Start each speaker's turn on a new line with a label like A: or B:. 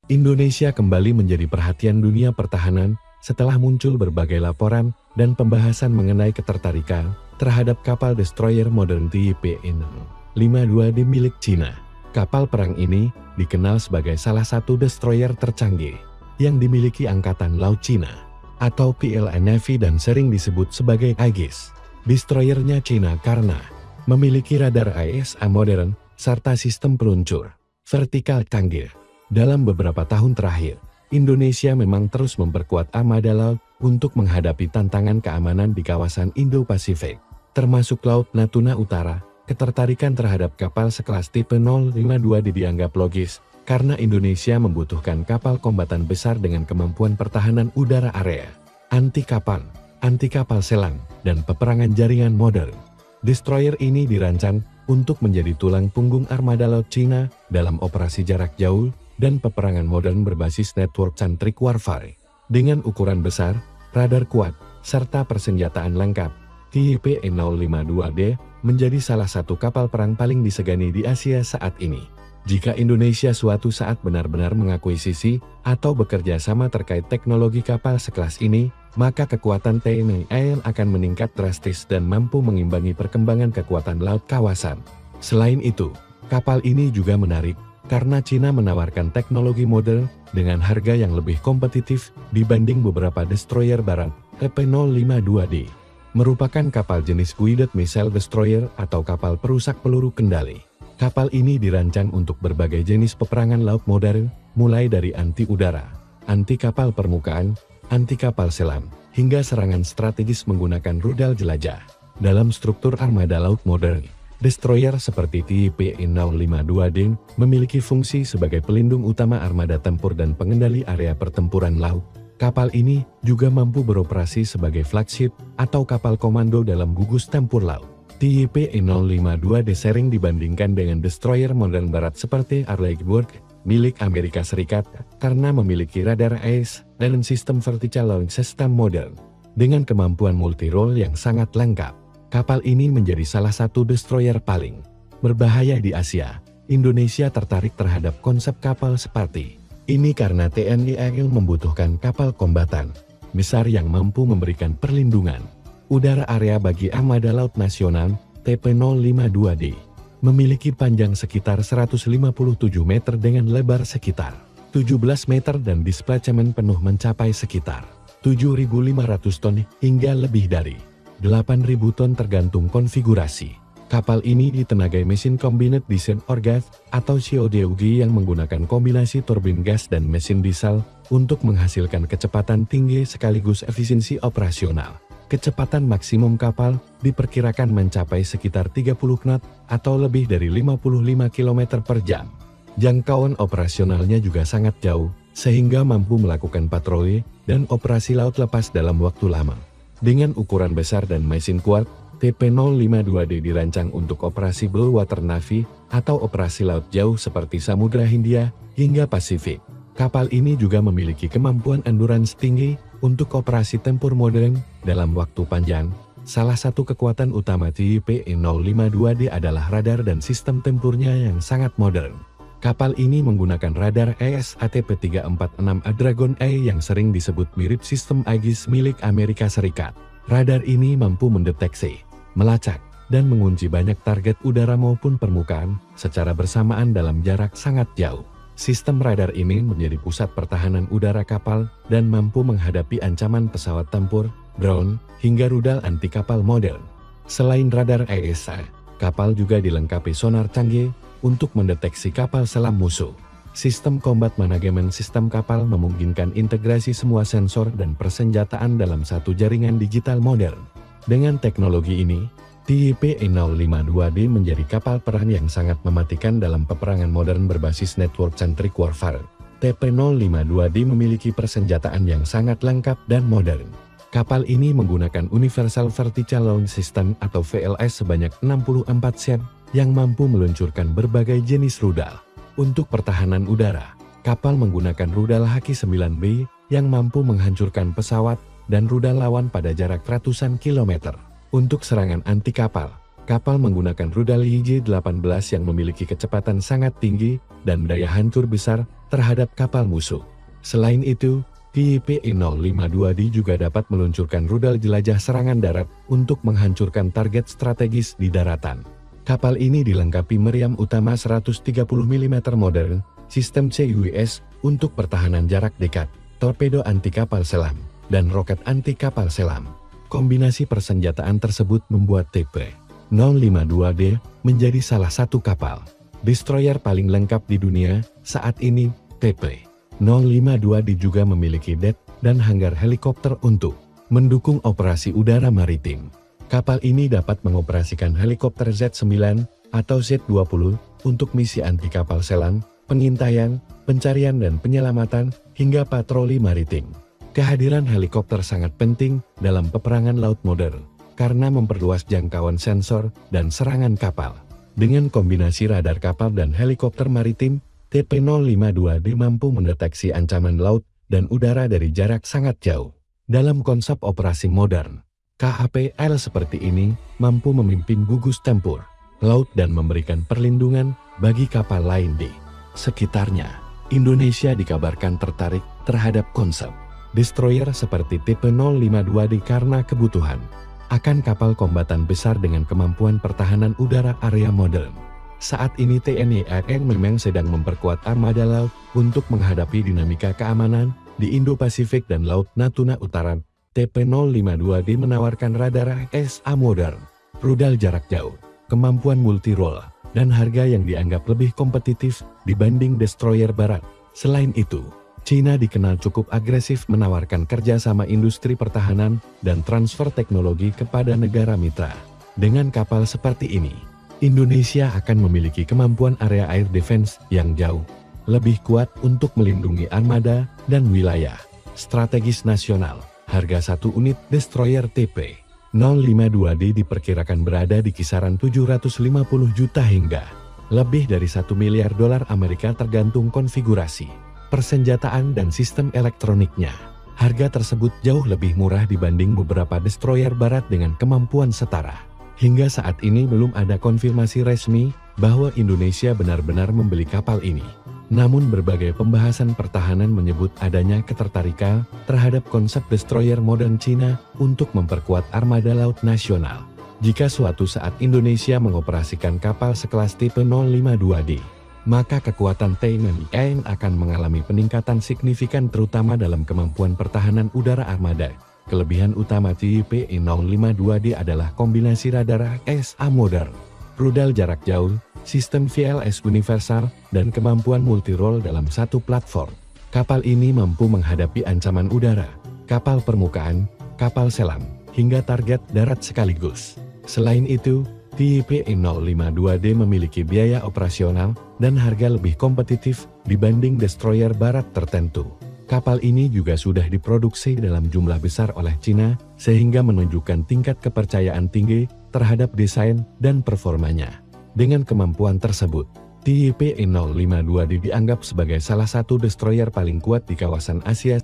A: Indonesia kembali menjadi perhatian dunia pertahanan setelah muncul berbagai laporan dan pembahasan mengenai ketertarikan terhadap kapal destroyer modern Type N52D milik Cina. Kapal perang ini dikenal sebagai salah satu destroyer tercanggih yang dimiliki Angkatan Laut Cina atau PLA Navy dan sering disebut sebagai Aegis. Destroyernya Cina karena memiliki radar ISA modern serta sistem peluncur vertikal canggih. Dalam beberapa tahun terakhir, Indonesia memang terus memperkuat armada laut untuk menghadapi tantangan keamanan di kawasan Indo-Pasifik, termasuk Laut Natuna Utara. Ketertarikan terhadap kapal sekelas tipe 052D dianggap logis, karena Indonesia membutuhkan kapal kombatan besar dengan kemampuan pertahanan udara area, anti kapal selam, dan peperangan jaringan modern. Destroyer ini dirancang untuk menjadi tulang punggung armada laut Cina dalam operasi jarak jauh dan peperangan modern berbasis network-centric warfare. Dengan ukuran besar, radar kuat, serta persenjataan lengkap, Type N052D menjadi salah satu kapal perang paling disegani di Asia saat ini. Jika Indonesia suatu saat benar-benar mengakuisisi atau bekerja sama terkait teknologi kapal sekelas ini, maka kekuatan TNI AL akan meningkat drastis dan mampu mengimbangi perkembangan kekuatan laut kawasan. Selain itu, kapal ini juga menarik karena Cina menawarkan teknologi modern dengan harga yang lebih kompetitif dibanding beberapa destroyer barat. Type-052D merupakan kapal jenis guided missile destroyer atau kapal perusak peluru kendali. Kapal ini dirancang untuk berbagai jenis peperangan laut modern, mulai dari anti udara, anti kapal permukaan, anti kapal selam, hingga serangan strategis menggunakan rudal jelajah. Dalam struktur armada laut modern, destroyer seperti Type N052D memiliki fungsi sebagai pelindung utama armada tempur dan pengendali area pertempuran laut. Kapal ini juga mampu beroperasi sebagai flagship atau kapal komando dalam gugus tempur laut. Type N052D sering dibandingkan dengan destroyer modern barat seperti Arleigh Burke milik Amerika Serikat karena memiliki radar AIS dan sistem vertical launch system modern. Dengan kemampuan multi-role yang sangat lengkap, kapal ini menjadi salah satu destroyer paling berbahaya di Asia. Indonesia tertarik terhadap konsep kapal seperti ini karena TNI AL membutuhkan kapal kombatan besar yang mampu memberikan perlindungan udara area bagi armada laut nasional. Type-052D memiliki panjang sekitar 157 meter dengan lebar sekitar 17 meter dan displacement penuh mencapai sekitar 7.500 ton hingga lebih dari 8.000 ton tergantung konfigurasi. Kapal ini ditenagai mesin Combined Diesel or Gas atau CODUG yang menggunakan kombinasi turbin gas dan mesin diesel untuk menghasilkan kecepatan tinggi sekaligus efisiensi operasional. Kecepatan maksimum kapal diperkirakan mencapai sekitar 30 knot atau lebih dari 55 km per jam. Jangkauan operasionalnya juga sangat jauh, sehingga mampu melakukan patroli dan operasi laut lepas dalam waktu lama. Dengan ukuran besar dan mesin kuat, Type-052D dirancang untuk operasi Blue Water Navy atau operasi laut jauh seperti Samudra Hindia hingga Pasifik. Kapal ini juga memiliki kemampuan endurance tinggi untuk operasi tempur modern dalam waktu panjang. Salah satu kekuatan utama Type-052D adalah radar dan sistem tempurnya yang sangat modern. Kapal ini menggunakan radar AESA-TP346A Dragon A yang sering disebut mirip sistem Aegis milik Amerika Serikat. Radar ini mampu mendeteksi, melacak, dan mengunci banyak target udara maupun permukaan secara bersamaan dalam jarak sangat jauh. Sistem radar ini menjadi pusat pertahanan udara kapal dan mampu menghadapi ancaman pesawat tempur, drone, hingga rudal anti kapal modern. Selain radar AESA, kapal juga dilengkapi sonar canggih untuk mendeteksi kapal selam musuh. Sistem combat management sistem kapal memungkinkan integrasi semua sensor dan persenjataan dalam satu jaringan digital modern. Dengan teknologi ini, Type-052D menjadi kapal perang yang sangat mematikan dalam peperangan modern berbasis network-centric warfare. Type-052D memiliki persenjataan yang sangat lengkap dan modern. Kapal ini menggunakan Universal Vertical Launch System atau VLS sebanyak 64 set yang mampu meluncurkan berbagai jenis rudal. Untuk pertahanan udara, kapal menggunakan rudal Haki-9B yang mampu menghancurkan pesawat dan rudal lawan pada jarak ratusan kilometer. Untuk serangan anti kapal, Kapal menggunakan rudal YJ-18 yang memiliki kecepatan sangat tinggi dan daya hancur besar terhadap kapal musuh. Selain itu, TYP-052D juga dapat meluncurkan rudal jelajah serangan darat untuk menghancurkan target strategis di daratan. Kapal ini dilengkapi meriam utama 130 mm modern, sistem CUIS untuk pertahanan jarak dekat, torpedo anti kapal selam, dan roket anti kapal selam. Kombinasi persenjataan tersebut membuat TP-052D menjadi salah satu kapal destroyer paling lengkap di dunia saat ini. TP-052D juga memiliki det dan hanggar helikopter untuk mendukung operasi udara maritim. Kapal ini dapat mengoperasikan helikopter Z-9 atau Z-20 untuk misi anti kapal selam, pengintaian, pencarian dan penyelamatan, hingga patroli maritim. Kehadiran helikopter sangat penting dalam peperangan laut modern, karena memperluas jangkauan sensor dan serangan kapal. Dengan kombinasi radar kapal dan helikopter maritim, TP-052D mampu mendeteksi ancaman laut dan udara dari jarak sangat jauh. Dalam konsep operasi modern, KAPL seperti ini mampu memimpin gugus tempur laut dan memberikan perlindungan bagi kapal lain di sekitarnya. Indonesia dikabarkan tertarik terhadap konsep destroyer seperti TP-052D karena kebutuhan akan kapal kombatan besar dengan kemampuan pertahanan udara area modern. Saat ini TNI AN memang sedang memperkuat armada laut untuk menghadapi dinamika keamanan di Indo-Pasifik dan Laut Natuna Utara. TP-052D menawarkan radar SA modern, rudal jarak jauh, kemampuan multi-role, dan harga yang dianggap lebih kompetitif dibanding destroyer barat. Selain itu, China dikenal cukup agresif menawarkan kerjasama industri pertahanan dan transfer teknologi kepada negara mitra. Dengan kapal seperti ini, Indonesia akan memiliki kemampuan area air defense yang jauh lebih kuat untuk melindungi armada dan wilayah strategis nasional. Harga satu unit destroyer TP-052D diperkirakan berada di kisaran 750 juta hingga lebih dari 1 miliar dolar Amerika tergantung konfigurasi, persenjataan dan sistem elektroniknya. Harga tersebut jauh lebih murah dibanding beberapa destroyer barat dengan kemampuan setara. Hingga saat ini belum ada konfirmasi resmi bahwa Indonesia benar-benar membeli kapal ini. Namun berbagai pembahasan pertahanan menyebut adanya ketertarikan terhadap konsep destroyer modern Cina untuk memperkuat armada laut nasional. Jika suatu saat Indonesia mengoperasikan kapal sekelas TP-052D, maka kekuatan TNI AN akan mengalami peningkatan signifikan terutama dalam kemampuan pertahanan udara armada. Kelebihan utama TP-052D adalah kombinasi radar SA modern, rudal jarak jauh, sistem VLS universal, dan kemampuan multi-role dalam satu platform. Kapal ini mampu menghadapi ancaman udara, kapal permukaan, kapal selam, hingga target darat sekaligus. Selain itu, TP-052D memiliki biaya operasional dan harga lebih kompetitif dibanding destroyer barat tertentu. Kapal ini juga sudah diproduksi dalam jumlah besar oleh China, sehingga menunjukkan tingkat kepercayaan tinggi terhadap desain dan performanya. Dengan kemampuan tersebut, TP-052D dianggap sebagai salah satu destroyer paling kuat di kawasan Asia